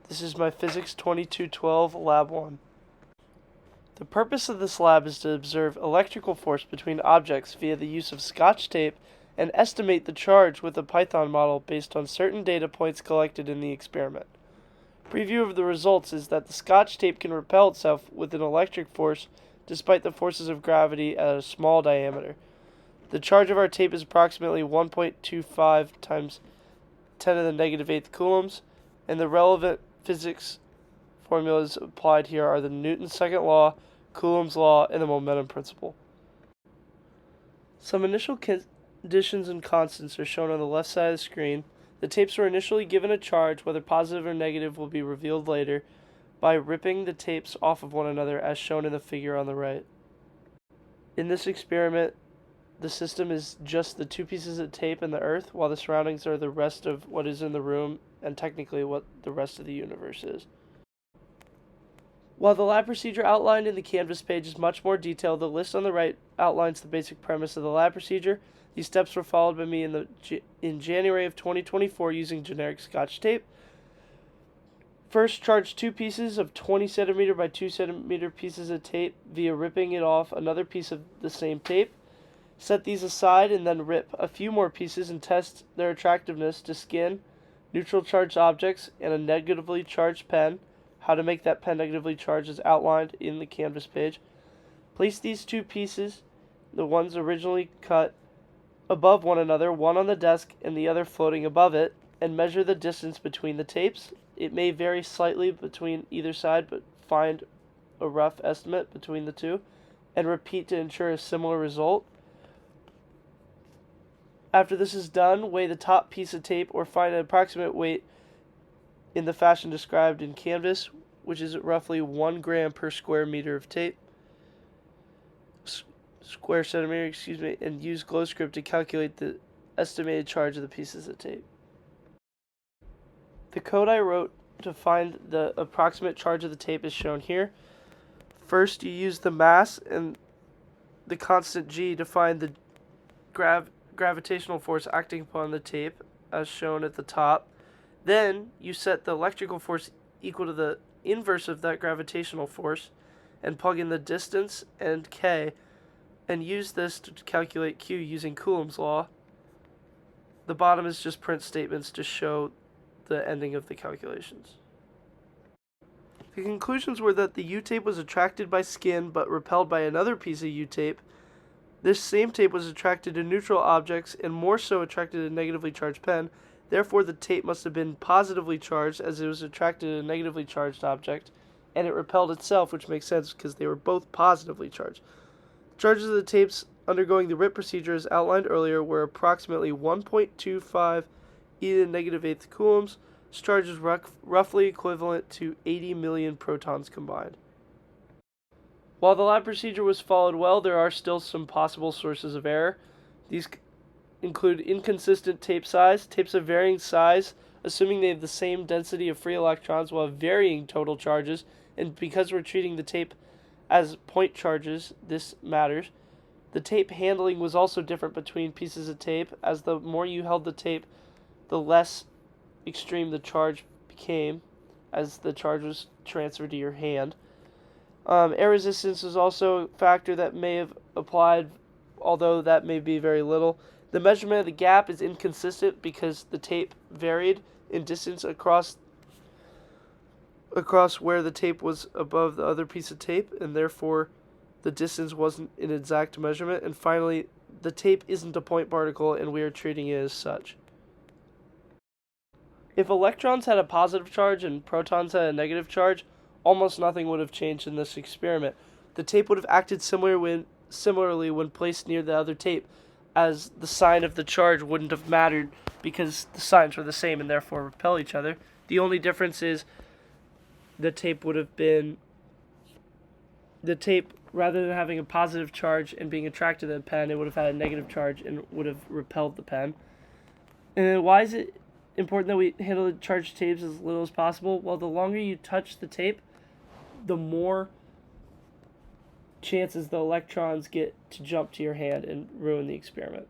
This is my Physics 2212 Lab 1. The purpose of this lab is to observe electrical force between objects via the use of Scotch tape and estimate the charge with a Python model based on certain data points collected in the experiment. Preview of the results is that the Scotch tape can repel itself with an electric force despite the forces of gravity at a small diameter. The charge of our tape is approximately 1.25 times 10 to the negative 8th coulombs, and the relevant physics formulas applied here are the Newton's second law, Coulomb's law, and the momentum principle. Some initial conditions and constants are shown on the left side of the screen. The tapes were initially given a charge, whether positive or negative will be revealed later, by ripping the tapes off of one another as shown in the figure on the right. In this experiment, the system is just the two pieces of tape and the earth, while the surroundings are the rest of what is in the room and technically what the rest of the universe is. While the lab procedure outlined in the Canvas page is much more detailed, the list on the right outlines the basic premise of the lab procedure. These steps were followed by me in January of 2024 using generic Scotch tape. First, charge two pieces of 20 centimeter by 2 centimeter pieces of tape via ripping it off another piece of the same tape. Set these aside and then rip a few more pieces and test their attractiveness to skin, neutral charged objects, and a negatively charged pen. How to make that pen negatively charged is outlined in the Canvas page. Place these two pieces, the ones originally cut, above one another, one on the desk and the other floating above it, and measure the distance between the tapes. It may vary slightly between either side, but find a rough estimate between the two, and repeat to ensure a similar result. After this is done, weigh the top piece of tape or find an approximate weight in the fashion described in Canvas, which is roughly 1 gram per square meter of tape, square centimeter, and use GlowScript to calculate the estimated charge of the pieces of tape. The code I wrote to find the approximate charge of the tape is shown here. First, you use the mass and the constant g to find the gravitational force acting upon the tape, as shown at the top. Then, you set the electrical force equal to the inverse of that gravitational force, and plug in the distance and k, and use this to calculate q using Coulomb's law. The bottom is just print statements to show the ending of the calculations. The conclusions were that the U-tape was attracted by skin but repelled by another piece of U-tape. This same tape was attracted to neutral objects and more so attracted to a negatively charged pen. Therefore, the tape must have been positively charged as it was attracted to a negatively charged object, and it repelled itself, which makes sense because they were both positively charged. Charges of the tapes undergoing the RIP procedure as outlined earlier were approximately 1.25 e to the negative 8th coulombs. This charge is roughly equivalent to 80 million protons combined. While the lab procedure was followed well, there are still some possible sources of error. These include inconsistent tape size. Tapes of varying size, assuming they have the same density of free electrons, will have varying total charges, and because we're treating the tape as point charges, this matters. The tape handling was also different between pieces of tape, as the more you held the tape, the less extreme the charge became as the charge was transferred to your hand. Air resistance is also a factor that may have applied, although that may be very little. The measurement of the gap is inconsistent because the tape varied in distance across where the tape was above the other piece of tape, and therefore the distance wasn't an exact measurement. And finally, the tape isn't a point particle, and we are treating it as such. If electrons had a positive charge and protons had a negative charge, almost nothing would have changed in this experiment. The tape would have acted similarly when placed near the other tape, as the sign of the charge wouldn't have mattered because the signs were the same and therefore repel each other. The only difference is the tape, rather than having a positive charge and being attracted to the pen, it would have had a negative charge and would have repelled the pen. And then why is it important that we handle the charged tapes as little as possible? Well, the longer you touch the tape, the more chances the electrons get to jump to your hand and ruin the experiment.